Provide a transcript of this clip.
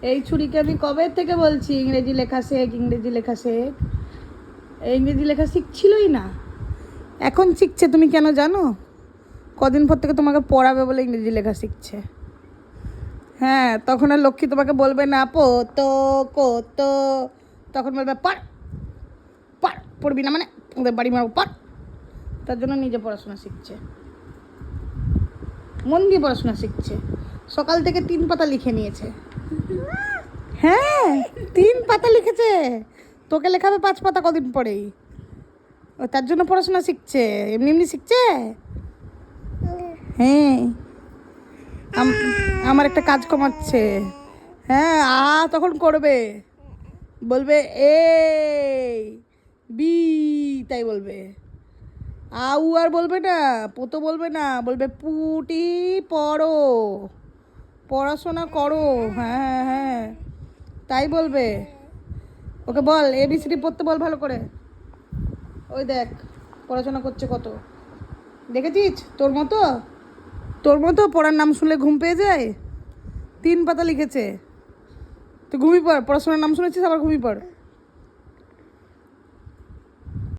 এই ছুরিকে আমি কবে থেকে বলছি ইংরেজি লেখা শেখ, ইংরেজি লেখা শেখ। ইংরেজি লেখা শিখছিলই না, এখন শিখছে। তুমি কেন জানো? কদিন পর থেকে তোমাকে পড়াবে বলে ইংরেজি লেখা শিখছে। হ্যাঁ, তখন আর লক্ষ্মী তোমাকে বলবে না পোতো কোতো, তখন বলবে পড় পড়, পড়বি না মানে ওদের বাড়ি মারবো, পড়। তার জন্য নিজে পড়াশোনা শিখছে, মন দিয়ে পড়াশোনা শিখছে। সকাল থেকে 3 পাতা লিখে নিয়েছে। হ্যাঁ, 3 পাতা লিখেছে। তোকে লেখাবে 5 পাতা কদিন পরেই। ও তার জন্য পড়াশোনা শিখছে, এমনি এমনি শিখছে। হ্যাঁ, আমার একটা কাজ কমাচ্ছে। হ্যাঁ, তখন করবে, বলবে এ বি, তাই বলবে। আউ আর বলবে না, পোতো বলবে না, বলবে পুটি পড়ো, পড়াশোনা করো। হ্যাঁ হ্যাঁ হ্যাঁ, তাই বলবে। ওকে বল ABCD পড়তে বল ভালো করে। ওই দেখ পড়াশোনা করছে কত, দেখেছিস? তোর মতো পড়ার নাম শুনলে ঘুম পেয়ে যায়। 3 পাতা লিখেছে। তুই ঘুমিয়ে পড়, পড়াশোনার নাম শুনেছিস আবার ঘুমিয়ে পড়।